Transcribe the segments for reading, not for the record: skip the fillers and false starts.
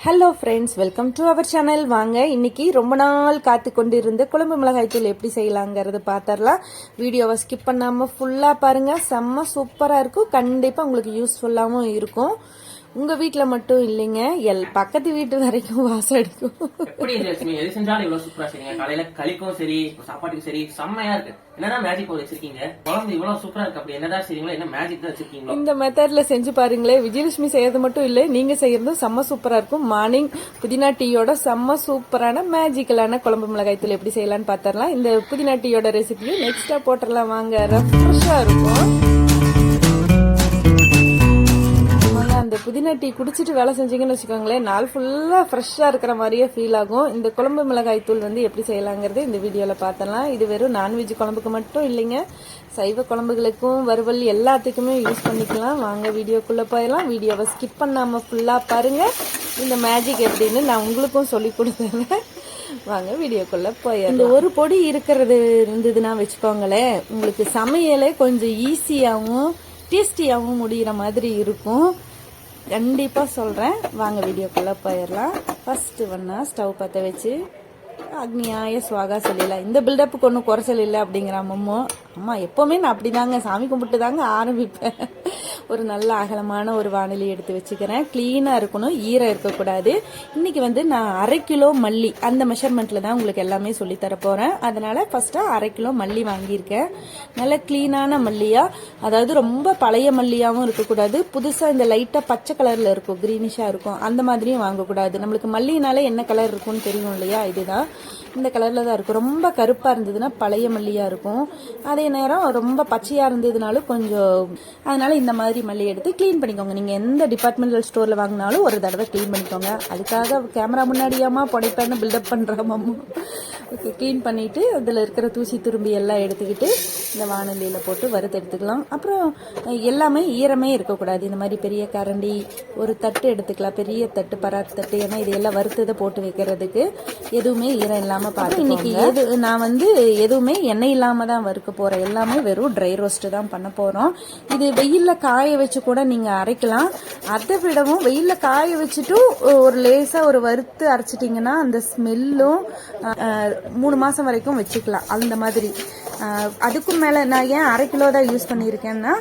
Hello friends, welcome to our channel. வாங்க இன்னைக்கு ரொம்ப நாள் காத்து கொண்டிருந்த குழம்பு மிளகாய் தூள் எப்படி செய்யலாங்கிறது பார்த்துடலாம். வீடியோவை ஸ்கிப் பண்ணாமல் ஃபுல்லாக பாருங்கள். செம்ம சூப்பராக இருக்கும். கண்டிப்பாக உங்களுக்கு யூஸ்ஃபுல்லாகவும் இருக்கும். உங்க வீட்டுல மட்டும் இல்லைங்க, பக்கத்து வீட்டு வரைக்கும் வாசம் அடிக்கும். எப்படி எது செஞ்சாலும் இவ்வளவு சூப்பரா செய்யுங்க. காலையில களிக்கும் சரி, சாப்பாட்டுக்கு சரி, செம்மையா இருக்கு. என்னதான் மேஜிக் வச்சிருக்கீங்க? குழம்பு இவ்வளவு சூப்பரா இருக்கு. அப்படி என்னதான் செய்வீங்களா? என்ன மேஜிக் தான் வச்சிருக்கீங்களோ? இந்த மெத்தட்ல செஞ்சு பாருங்களே. விஜயலட்சுமி செய்யறது மட்டும் இல்ல, நீங்க செய்யறதும் செம்ம சூப்பரா இருக்கும். மார்னிங் புதினா டீயோட செம்ம சூப்பரான மேஜிக்கலான குழம்பு மிளகாய் தூள் எப்படி செய்யலாம்னு பாத்திரலாம். இந்த புதினா டீயோட ரெசிபியும் நெக்ஸ்டா போட்டுடலாம். வாங்க, ரெஃப்ரெஷ்ஷா இருக்கும். அந்த புதினா டீ குடிச்சிட்டு வேலை செஞ்சீங்கன்னு வச்சுக்கோங்களேன், நாள் ஃபுல்லாக ஃப்ரெஷ்ஷாக இருக்கிற மாதிரியே ஃபீல் ஆகும். இந்த குழம்பு மிளகாய் தூள் எப்படி செய்யலாங்கிறது இந்த வீடியோவில் பார்த்தலாம். இது வெறும் நான்வெஜ் குழம்புக்கு மட்டும் இல்லைங்க, சைவ குழம்புகளுக்கும் வறுவல் எல்லாத்துக்குமே யூஸ் பண்ணிக்கலாம். வாங்க வீடியோக்குள்ளே போயிடலாம். வீடியோவை ஸ்கிப் பண்ணாமல் ஃபுல்லாக பாருங்கள். இந்த மேஜிக் எப்படின்னு நான் உங்களுக்கும் சொல்லி கொடுத்தேன். வாங்க வீடியோக்குள்ளே போயிடலாம். இந்த ஒரு பொடி இருக்கிறது இருந்ததுன்னா வச்சுக்கோங்களேன், உங்களுக்கு சமையலே கொஞ்சம் ஈஸியாகவும் டேஸ்டியாகவும் முடிகிற மாதிரி இருக்கும். கண்டிப்பாக சொல்கிறேன். வாங்க வீடியோக்குள்ளே போயிடலாம். ஃபஸ்ட்டு ஸ்டவ் பற்ற வச்சு அக்னியாய சுவாகா சொல்லிடலாம். இந்த பில்டப்புக்கு ஒன்றும் குறைச்சல் இல்லை அப்படிங்கிற அம்மா எப்போவுமே நான் அப்படி தாங்க சாமி கும்பிட்டு தாங்க ஆரம்பிப்பேன். ஒரு நல்ல அகலமான ஒரு வானிலை எடுத்து வச்சுக்கிறேன். க்ளீனாக இருக்கணும், ஈரம் இருக்கக்கூடாது. இன்னைக்கு நான் 1/2 கிலோ மல்லி அந்த மெஷர்மெண்ட்டில் தான் உங்களுக்கு எல்லாமே சொல்லித்தர போகிறேன். அதனால் ஃபஸ்ட்டாக 1/2 கிலோ மல்லி வாங்கியிருக்கேன். நல்ல க்ளீனான மல்லியாக, அதாவது ரொம்ப பழைய மல்லியாகவும் இருக்கக்கூடாது, புதுசாக இந்த லைட்டாக பச்சை கலரில் இருக்கும், க்ரீனிஷாக இருக்கும், அந்த மாதிரியும் வாங்கக்கூடாது. நம்மளுக்கு மல்லினாலே என்ன கலர் இருக்கும்னு தெரியும் இல்லையா? இதுதான் இந்த கலரில் தான் இருக்கும். ரொம்ப கருப்பாக இருந்ததுன்னா பழைய மல்லியாக இருக்கும். அதே நேரம் ரொம்ப பச்சையாக இருந்ததுனாலும் கொஞ்சம், அதனால இந்த மாதிரி மல்லி எடுத்து க்ளீன் பண்ணிக்கோங்க. நீங்கள் எந்த டிபார்ட்மெண்டல் ஸ்டோரில் வாங்கினாலும் ஒரு தடவை க்ளீன் பண்ணிக்கோங்க. அதுக்காக கேமரா முன்னாடியாமா புடைப்பேன்னு பில்டப் பண்ணுறாமோ. ஓகே, க்ளீன் பண்ணிவிட்டு அதில் இருக்கிற தூசி துரும்பி எல்லாம் எடுத்துக்கிட்டு இந்த வானொலியில் போட்டு வறுத்து எடுத்துக்கலாம். அப்புறம் எல்லாமே ஈரமே இருக்கக்கூடாது. இந்த மாதிரி பெரிய கரண்டி ஒரு தட்டு எடுத்துக்கலாம், பெரிய தட்டு, பராத் தட்டு. ஏன்னா இது எல்லாம் வறுத்ததை போட்டு வைக்கிறதுக்கு எதுவுமே ஈரம் இல்லாமல் பார்த்து. இன்னைக்கு நான் எதுவுமே எண்ணெய் இல்லாமல் தான் வறுக்க போகிறேன். எல்லாமே வெறும் ட்ரை ரோஸ்ட்டு தான் பண்ண போகிறோம். இது வெயிலில் காய வச்சு கூட நீங்கள் அரைக்கலாம். அதை விடவும் வெயிலில் காய வச்சுட்டு ஒரு லேசாக ஒரு வறுத்து அரைச்சிட்டிங்கன்னா அந்த ஸ்மெல்லும் 3 மாதம் வரைக்கும் வச்சுக்கலாம். அந்த மாதிரி அதுக்கும் மேலே நான் ஏன் 1/2 கிலோ தான் யூஸ் பண்ணியிருக்கேன்னா,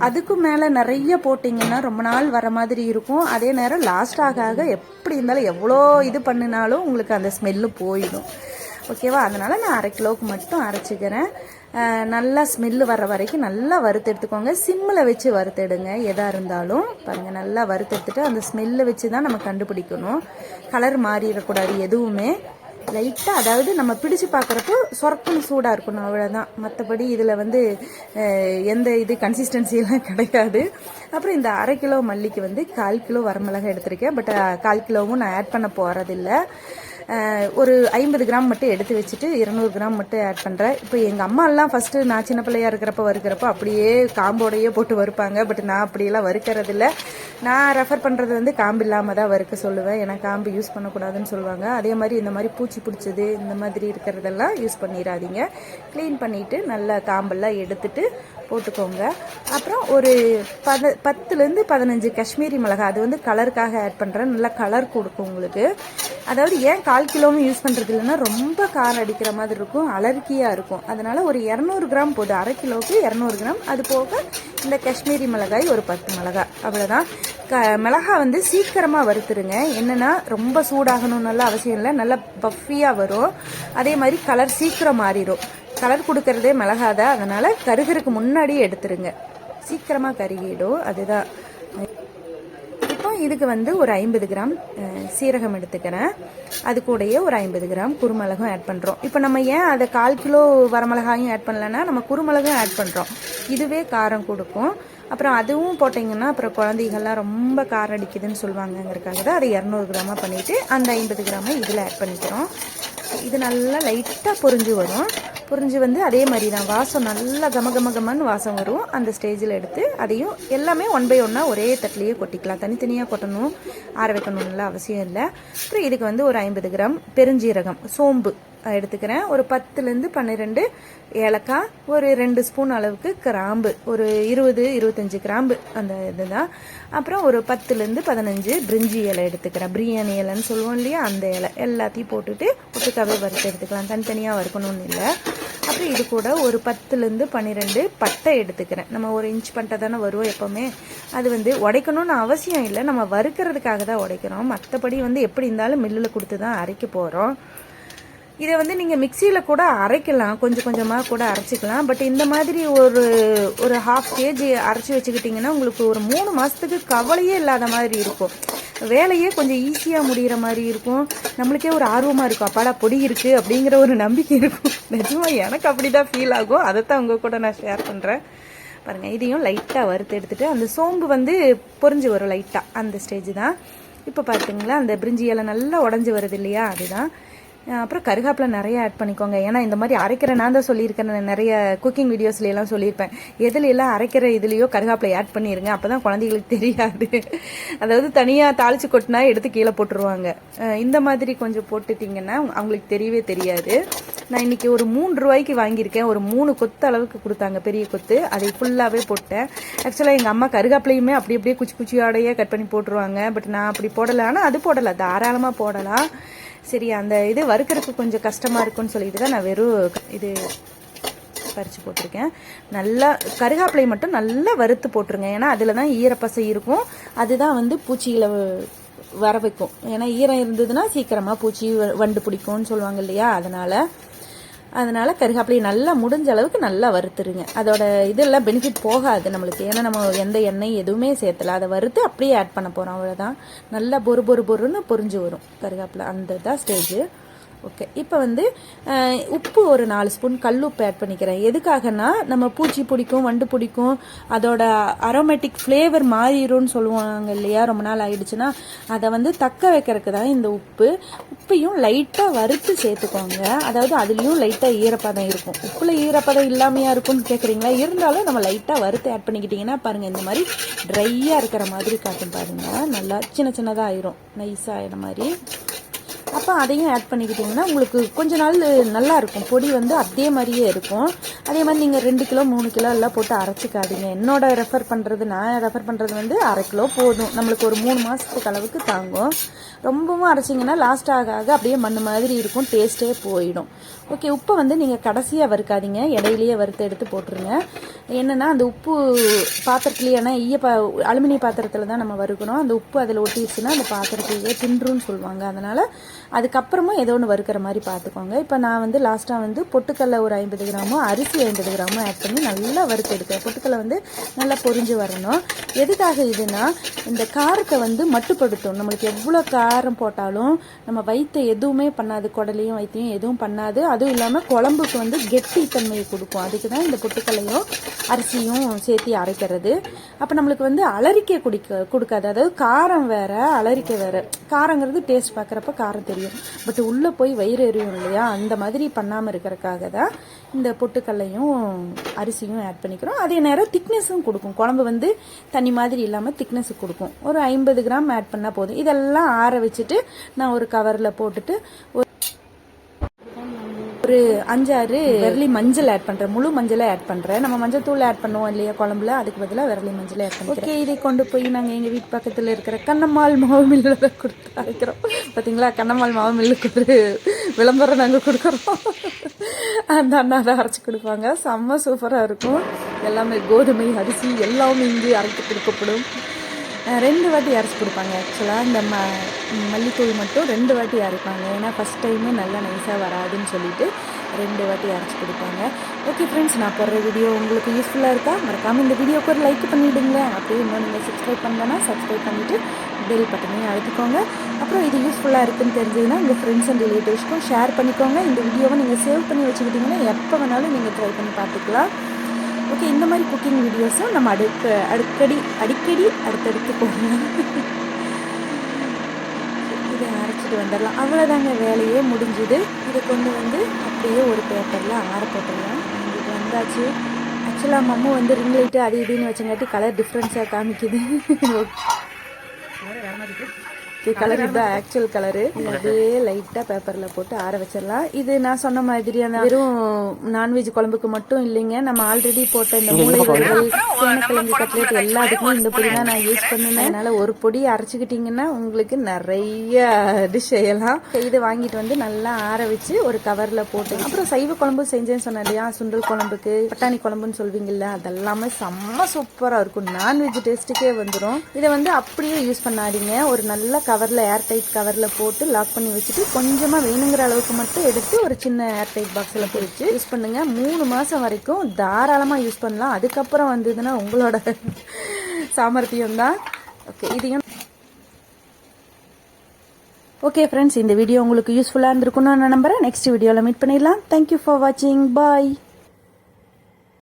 அதுக்கும் மேலே நிறைய போட்டிங்கன்னா ரொம்ப நாள் வர மாதிரி இருக்கும். அதே நேரம் லாஸ்ட் ஆக எப்படி இருந்தாலும் எவ்வளோ இது பண்ணினாலும் உங்களுக்கு அந்த ஸ்மெல்லு போயிடும். ஓகேவா? அதனால் நான் 1/2 கிலோவுக்கு மட்டும் அரைச்சிக்கிறேன். நல்லா ஸ்மெல்லு வர்ற வரைக்கும் நல்லா வறுத்து எடுத்துக்கோங்க. சிம்மில் வச்சு வறுத்தெடுங்க. எதாக இருந்தாலும் பாருங்கள், நல்லா வறுத்தெடுத்துட்டு அந்த ஸ்மெல்லை வச்சு தான் நம்ம கண்டுபிடிக்கணும். கலர் மாறிடக்கூடாது எதுவுமே. லைட்டாக, அதாவது நம்ம பிடிச்சு பார்க்குறப்போ சொரக்குன்னு சூடாக இருக்கணும், அவ்வளோதான். மற்றபடி இதில் எந்த கன்சிஸ்டன்சியெல்லாம் கிடையாது. அப்புறம் இந்த 1/2 கிலோ மல்லிக்கு 1/4 கிலோ வரமிளகாய் எடுத்திருக்கேன். பட் 1/4 கிலோவும் நான் ஆட் பண்ண போகிறதில்ல. ஒரு 50 கிராம் மட்டும் எடுத்து வச்சுட்டு 200 கிராம் மட்டும் ஆட் பண்ணுறேன். இப்போ எங்கள் அம்மாலாம் ஃபஸ்ட்டு நான் சின்ன பிள்ளையாக வறுக்கிறப்போ அப்படியே காம்போடையே போட்டு வறுப்பாங்க. பட் நான் அப்படியெல்லாம் வறுக்கிறதில்ல. நான் ரெஃபர் பண்ணுறது காம்பு இல்லாமல் தான் வறுக்க சொல்லுவேன். ஏன்னா காம்பு யூஸ் பண்ணக்கூடாதுன்னு சொல்லுவாங்க. அதே மாதிரி இந்த மாதிரி பூச்சி பிடிச்சது இந்த மாதிரி இருக்கிறதெல்லாம் யூஸ் பண்ணிடாதீங்க. க்ளீன் பண்ணிவிட்டு நல்லா காம்பெல்லாம் எடுத்துட்டு போட்டுக்கோங்க. அப்புறம் ஒரு 10லேருந்து 15 காஷ்மீரி மிளகாய், அது கலருக்காக ஆட் பண்ணுறேன். நல்லா கலர் கொடுக்கும் உங்களுக்கு. அதாவது ஏன் 1/4 கிலோவும் யூஸ் பண்ணுறது இல்லைன்னா ரொம்ப காரம் அடிக்கிற மாதிரி இருக்கும், அலர்கியாக இருக்கும். அதனால் ஒரு 200 கிராம் போதும். 1/2 கிலோவுக்கு 200 கிராம். அது போக இந்த காஷ்மீரி மிளகாய் ஒரு 10 மிளகாய், அவ்வளோதான். மிளகாய் சீக்கிரமாக வறுத்துருங்க. என்னென்னா ரொம்ப சூடாகணும்னு அவசியம் இல்லை, நல்லா பஃபியாக வரும். அதே மாதிரி கலர் சீக்கிரம் மாறிடும். கலர் கொடுக்கறதே மிளகாதான், அதனால் கருகிறதுக்கு முன்னாடியே எடுத்துருங்க, சீக்கிரமாக கருகிடும். அதுதான். இப்போ இதுக்கு ஒரு 50 கிராம் சீரகம் எடுத்துக்கிறேன். அது கூடயே ஒரு 50 கிராம் குருமிளகும் ஆட் பண்ணுறோம். இப்போ நம்ம ஏன் அதை 1/4 கிலோ வரமிளகாயும் ஆட் பண்ணலன்னா, நம்ம குருமிளகும் ஆட் பண்ணுறோம், இதுவே காரம் கொடுக்கும். அப்புறம் அதுவும் போட்டிங்கன்னா அப்புறம் குழந்தைகள்லாம் ரொம்ப காரம் அடிக்குதுன்னு சொல்லுவாங்கங்கிறதுக்காக தான் அதை 200 கிராமாக பண்ணிவிட்டு அந்த 50 கிராமை இதில் ஆட் பண்ணிக்கிறோம். இது நல்லா லைட்டாக பொரிஞ்சு வரும். பொரிஞ்சு வந்து அதே மாதிரி தான் வாசம் நல்லா கமன்னு வாசம் வரும். அந்த ஸ்டேஜில் எடுத்து அதையும் எல்லாமே 1 by 1 ஒரே தட்டிலேயே கொட்டிக்கலாம். தனித்தனியாக கொட்டணும், ஆற வைக்கணும்ல அவசியம் இல்லை. அப்புறம் இதுக்கு வந்து ஒரு 50 கிராம் பெருஞ்சீரகம், சோம்பு எடுத்துக்கிறேன். ஒரு 10லேருந்து 12 ஏலக்காய், ஒரு 2 ஸ்பூன் அளவுக்கு கிராம்பு, ஒரு 20-25 கிராம்பு அந்த இதுதான். அப்புறம் ஒரு 10லேருந்து 15 பிரிஞ்சி இலை எடுத்துக்கிறேன். பிரியாணி இலைன்னு சொல்லுவோம் இல்லையா, அந்த இலை எல்லாத்தையும் போட்டுட்டு ஒட்டுக்காவே வறுத்து எடுத்துக்கலாம். தனித்தனியாக வறுக்கணும்னு இல்லை. அப்புறம் இது கூட ஒரு 10லேருந்து 12 பட்டை எடுத்துக்கிறேன். நம்ம ஒரு இன்ச் பட்டை தானே வருவோம் எப்போவுமே. அது வந்து உடைக்கணும்னு அவசியம் இல்லை, நம்ம வறுக்கிறதுக்காக தான் உடைக்கிறோம். மற்றபடி வந்து எப்படி இருந்தாலும் மில்லில் கொடுத்து தான் அரைக்க போகிறோம். இதை வந்து நீங்கள் மிக்சியில் கூட அரைக்கலாம், கொஞ்சம் கொஞ்சமாக கூட அரைச்சிக்கலாம். பட் இந்த மாதிரி ஒரு 1/2 kg அரைச்சி வச்சுக்கிட்டிங்கன்னா உங்களுக்கு ஒரு 3 மாதத்துக்கு கவலையே இல்லாத மாதிரி இருக்கும். வேலையே கொஞ்சம் ஈஸியாக முடிகிற மாதிரி இருக்கும். நம்மளுக்கே ஒரு ஆர்வமாக இருக்கும், அப்பாடா பொடி இருக்குது அப்படிங்கிற ஒரு நம்பிக்கை இருக்கும். நிஜமாக எனக்கு அப்படி தான் ஃபீல் ஆகும். அதைத்தான் உங்கள் கூட நான் ஷேர் பண்ணுறேன். பாருங்கள், இதையும் லைட்டாக வறுத்து எடுத்துகிட்டு அந்த சோம்பு வந்து பொரிஞ்சு வரும் லைட்டாக, அந்த ஸ்டேஜ் தான். இப்போ பார்த்தீங்களா அந்த பிரிஞ்சி இலை நல்லா உடஞ்சி வருது இல்லையா, அதுதான். அப்புறம் கருகாப்பில் நிறைய ஆட் பண்ணிக்கோங்க. ஏன்னா இந்த மாதிரி அரைக்கிற நான் தான் சொல்லியிருக்கேன், நிறைய குக்கிங் வீடியோஸ்லாம் சொல்லியிருப்பேன். எதுலையெல்லாம் அரைக்கிற இதுலேயோ கருகாப்பில் ஆட் பண்ணிடுங்க, அப்போ தான் குழந்தைகளுக்கு தெரியாது. அதாவது தனியாக தாளித்து கொட்டினா எடுத்து கீழே போட்டுருவாங்க. இந்த மாதிரி கொஞ்சம் போட்டுட்டிங்கன்னா அவங்களுக்கு தெரியவே தெரியாது. நான் இன்றைக்கி ஒரு 3 ரூபாய்க்கு வாங்கியிருக்கேன். ஒரு 3 கொத்து அளவுக்கு கொடுத்தாங்க, பெரிய கொத்து. அதை ஃபுல்லாகவே போட்டேன். ஆக்சுவலாக எங்கள் அம்மா கருகாப்பிலையுமே அப்படி அப்படியே குச்சி குச்சியோடையே கட் பண்ணி போட்டுருவாங்க. பட் நான் அப்படி போடலை. ஆனால் அது போடலை, தாராளமாக போடலாம். சரி, அந்த இது வறுக்கிறதுக்கு கொஞ்சம் கஷ்டமாக இருக்குன்னு சொல்லிட்டு தான் நான் வெறும் இது பறித்து போட்டிருக்கேன். நல்லா கருகாப்பிலை மட்டும் நல்லா வறுத்து போட்டுருங்க. ஏன்னா அதில் தான் ஈரப்பசை இருக்கும். அதுதான் வந்து பூச்சியில் வர வைக்கும். ஏன்னா ஈரம் இருந்ததுன்னா சீக்கிரமாக பூச்சி வண்டு பிடிக்கும்னு சொல்லுவாங்க இல்லையா, அதனால் கருகாப்பிலையை நல்லா முடிஞ்ச அளவுக்கு நல்லா வறுத்துருங்க. அதோட இதெல்லாம் பெனிஃபிட் போகாது நம்மளுக்கு. ஏன்னா நம்ம எந்த எண்ணெய் எதுவுமே சேர்த்தல, அதை வறுத்து அப்படியே ஆட் பண்ண போகிறோம், அவ்வளோதான். நல்லா பொறுன்னு பொரிஞ்சு வரும் கருகாப்பிலை. அந்த தான் ஸ்டேஜ். ஓகே, இப்போ வந்து உப்பு ஒரு 4 ஸ்பூன் கல்லுப்பு ஆட் பண்ணிக்கிறேன். எதுக்காகனா நம்ம பூச்சி பிடிக்கும், வண்டு பிடிக்கும், அதோட அரோமேட்டிக் ஃப்ளேவர் மாறிடும்னு சொல்லுவாங்க இல்லையா, ரொம்ப நாள் ஆயிடுச்சுன்னா. அதை வந்து தக்க வைக்கிறதுக்கு தான் இந்த உப்பையும் லைட்டாக வறுத்து சேர்த்துக்கோங்க. அதாவது அதுலேயும் லைட்டாக ஈரப்பதம் இருக்கும். உப்பில் ஈரப்பதம் இல்லாமையா இருக்கும்னு கேட்குறீங்களா, இருந்தாலும் நம்ம லைட்டாக வறுத்து ஆட் பண்ணிக்கிட்டிங்கன்னா பாருங்கள், இந்த மாதிரி ட்ரையாக இருக்கிற மாதிரி காட்டும் பாருங்கள். நல்லா சின்னதாக ஆயிரும், நைஸாக ஆகிற மாதிரி. அப்போ அதையும் ஆட் பண்ணிக்கிட்டிங்கன்னா உங்களுக்கு கொஞ்ச நாள் நல்லா இருக்கும். பொடி வந்து அதே மாதிரியே இருக்கும். அதே மாதிரி நீங்கள் 2 கிலோ 3 கிலோ எல்லாம் போட்டு அரைச்சிக்காதீங்க. நான் ரெஃபர் பண்ணுறது வந்து 1/2 கிலோ போதும். நம்மளுக்கு ஒரு 3 மாதத்துக்கு அளவுக்கு தாங்கும். ரொம்பவும் அரைச்சிங்கன்னா லாஸ்ட் ஆக அப்படியே மண் மாதிரி இருக்கும், டேஸ்ட்டே போயிடும். ஓகே, உப்பை வந்து நீங்கள் கடைசியாக வறுக்காதீங்க, இடையிலேயே வறுத்து எடுத்து போட்டுருங்க. என்னென்னா அந்த உப்பு பாத்திரத்துலேயே, ஏன்னா அலுமினிய பாத்திரத்தில் தான் நம்ம வறுக்கணும். அந்த உப்பு அதில் ஒட்டிடுச்சுன்னா அந்த பாத்திரத்துலேயே தின்றுன்னு சொல்லுவாங்க. அதனால் அதுக்கப்புறமா ஏதோ ஒன்று வறுக்கிற மாதிரி பார்த்துக்கோங்க. இப்போ நான் வந்து லாஸ்ட்டாக வந்து பொட்டுக்கல்லை ஒரு 50 கிராமும் அரிசி 50 கிராமும் ஆட் பண்ணி நல்லா வறுத்து எடுக்கிறேன். பொட்டுக்கல்லை வந்து நல்லா பொரிஞ்சு வரணும். எதுக்காக இதுனா இந்த காரத்தை வந்து மட்டுப்படுத்தும். நம்மளுக்கு எவ்வளோ காரம் போட்டாலும் நம்ம வயிற்று எதுவுமே பண்ணாது, குடலையும் வயிற்றையும் எதுவும் பண்ணாது. அதுவும் இல்லாமல் குழம்புக்கு வந்து கெட்டித்தன்மையை கொடுக்கும். அதுக்கு தான் இந்த பொட்டுக்கல்லையும் அரிசியும் சேர்த்து அரைக்கிறது. அப்போ நம்மளுக்கு வந்து அலரிக்கை கொடுக்காது. அதாவது காரம் வேற, அலரிக்கை வேற. காரங்கிறது டேஸ்ட் பார்க்குறப்ப காரம் தெரியும், பட் உள்ளே போய் வயிறு எரியும் இல்லையா, அந்த மாதிரி பண்ணாமல் இருக்கிறதுக்காக தான் இந்த பொட்டுக்கல்லையும் அரிசியும் ஆட் பண்ணிக்கிறோம். அதே நேரம் திக்னஸும் கொடுக்கும். குழம்பு வந்து தண்ணி மாதிரி இல்லாமல் திக்னஸ் கொடுக்கும். ஒரு 50 கிராம் ஆட் பண்ணால் போதும். இதெல்லாம் ஆற வச்சுட்டு நான் ஒரு கவரில் போட்டுட்டு ஒரு 5-6 விரலி மஞ்சள் ஆட் பண்ணுறேன். முழு மஞ்சளை ஆட் பண்ணுறேன். நம்ம மஞ்சள் தூள் ஆட் பண்ணுவோம் இல்லையா குழம்புல, அதுக்கு பதிலாக விரலி மஞ்சளை ஆட் பண்ணுறோம். ஓகே, இதை கொண்டு போய் நாங்கள் எங்கள் வீட்டு பக்கத்தில் இருக்கிற கண்ணம்மாள் மாவு மில்லில் தான் கொடுத்து அரைக்கிறோம். பார்த்தீங்களா, கண்ணம்மாள் மாவு மில்லுக்கு ஒரு விளம்பரம் நாங்கள் கொடுக்குறோம். அந்த அண்ணா தான் அரைச்சி கொடுப்பாங்க. செம்ம சூப்பராக இருக்கும். எல்லாமே கோதுமை, அரிசி எல்லாமே இங்கே அரைச்சி கொடுக்கப்படும். 2 வாட்டி அரைச்சி கொடுப்பாங்க. ஆக்சுவலாக இந்த மல்லித்தூள் மட்டும் 2 வாட்டி அரைப்பாங்க. ஏன்னா ஃபஸ்ட் டைமு நல்லா நைஸாக வராதுன்னு சொல்லிட்டு 2 வாட்டி அரைச்சி கொடுப்பாங்க. ஓகே ஃப்ரெண்ட்ஸ், நான் போடுற வீடியோ உங்களுக்கு யூஸ்ஃபுல்லாக இருக்கா? மறக்காமல் இந்த வீடியோக்கு ஒரு லைக் பண்ணிவிடுங்களேன். அப்படியே இன்னும் நீங்கள் சப்ஸ்கிரைப் பண்ணலன்னா சப்ஸ்கிரைப் பண்ணிவிட்டு பெல் பட்டனையும் அழுத்திக்கோங்க. அப்புறம் இது யூஸ்ஃபுல்லாக இருக்குன்னு தெரிஞ்சதுன்னா உங்கள் ஃப்ரெண்ட்ஸ் அண்ட் ரிலேட்டிவ்ஸ்க்கும் ஷேர் பண்ணிக்கோங்க. இந்த வீடியோவை நீங்கள் சேவ் பண்ணி வச்சுக்கிட்டிங்கன்னா எப்போ வேணாலும் நீங்கள் ட்ரை பண்ணி பார்த்துக்கலாம். ஓகே, இந்த மாதிரி குக்கிங் வீடியோஸும் நம்ம அடிக்கடி அடுத்தடுத்து போடலாம். இதை அரைச்சிட்டு தூக்கிட்டு வந்துடலாம். அவ்வளோதாங்க, வேலையே முடிஞ்சுது. இதை கொண்டு வந்து அப்படியே ஒரு பேப்பரில் ஆற போட்டுடலாம். இது வந்தாச்சு. ஆக்சுவலாக மம்மு வந்து ரிங் லைட்டு அது இதுன்னு வச்சங்காட்டி கலர் டிஃப்ரென்ஸாக காமிக்குது. கலர் இதுதான் ஆக்சுவல் கலரு. இது அப்படியே லைட்டாக பேப்பரில் போட்டு ஆற வச்சிடலாம். இது நான் சொன்ன மாதிரி அந்த வெறும் நான்வெஜ் குழம்புக்கு மட்டும் இல்லைங்க, நம்ம ஆல்ரெடி போட்ட இந்த மூளை வறுவல், சேனக்கிழங்கு கட்லெட் எல்லாத்துக்கும் இந்த பொடி தான் நான் யூஸ் பண்ணுவேன். அதனால ஒரு பொடி அரைச்சிக்கிட்டிங்கன்னா உங்களுக்கு நிறைய டிஷ் செய்யலாம். இது வாங்கிட்டு வந்து நல்லா ஆற வச்சு ஒரு கவரில் போட்டு, அப்புறம் சைவ குழம்பு செஞ்சேன்னு சொன்னேன் இல்லையா, சுண்டல் குழம்புக்கு பட்டாணி குழம்புன்னு சொல்வீங்கல்ல, அதெல்லாமே செம்ம சூப்பராக இருக்கும். நான்வெஜ் டேஸ்ட்டுக்கே வந்துடும். இதை வந்து அப்படியே யூஸ் பண்ணாதீங்க. ஒரு நல்ல கவரில் ஏர் டைட் கவரில் போட்டு லாக் பண்ணி வச்சுட்டு கொஞ்சமாக வேணுங்கிற அளவுக்கு மட்டும் எடுத்து ஒரு சின்ன ஏர் டைட் பாக்ஸில் போட்டு யூஸ் பண்ணுங்க. 3 மாதம் வரைக்கும் தாராளமாக யூஸ் பண்ணலாம். அதுக்கப்புறம் வந்ததுன்னா உங்களோட சாமர்த்தியம் தான். ஓகே, இதையும் ஓகே ஃப்ரெண்ட்ஸ், இந்த வீடியோ உங்களுக்கு யூஸ்ஃபுல்லாக இருந்திருக்குன்னு நான் நம்புறேன். நெக்ஸ்ட் வீடியோவில் மீட் பண்ணிடலாம். தேங்க்யூ ஃபார் வாட்சிங். பாய்.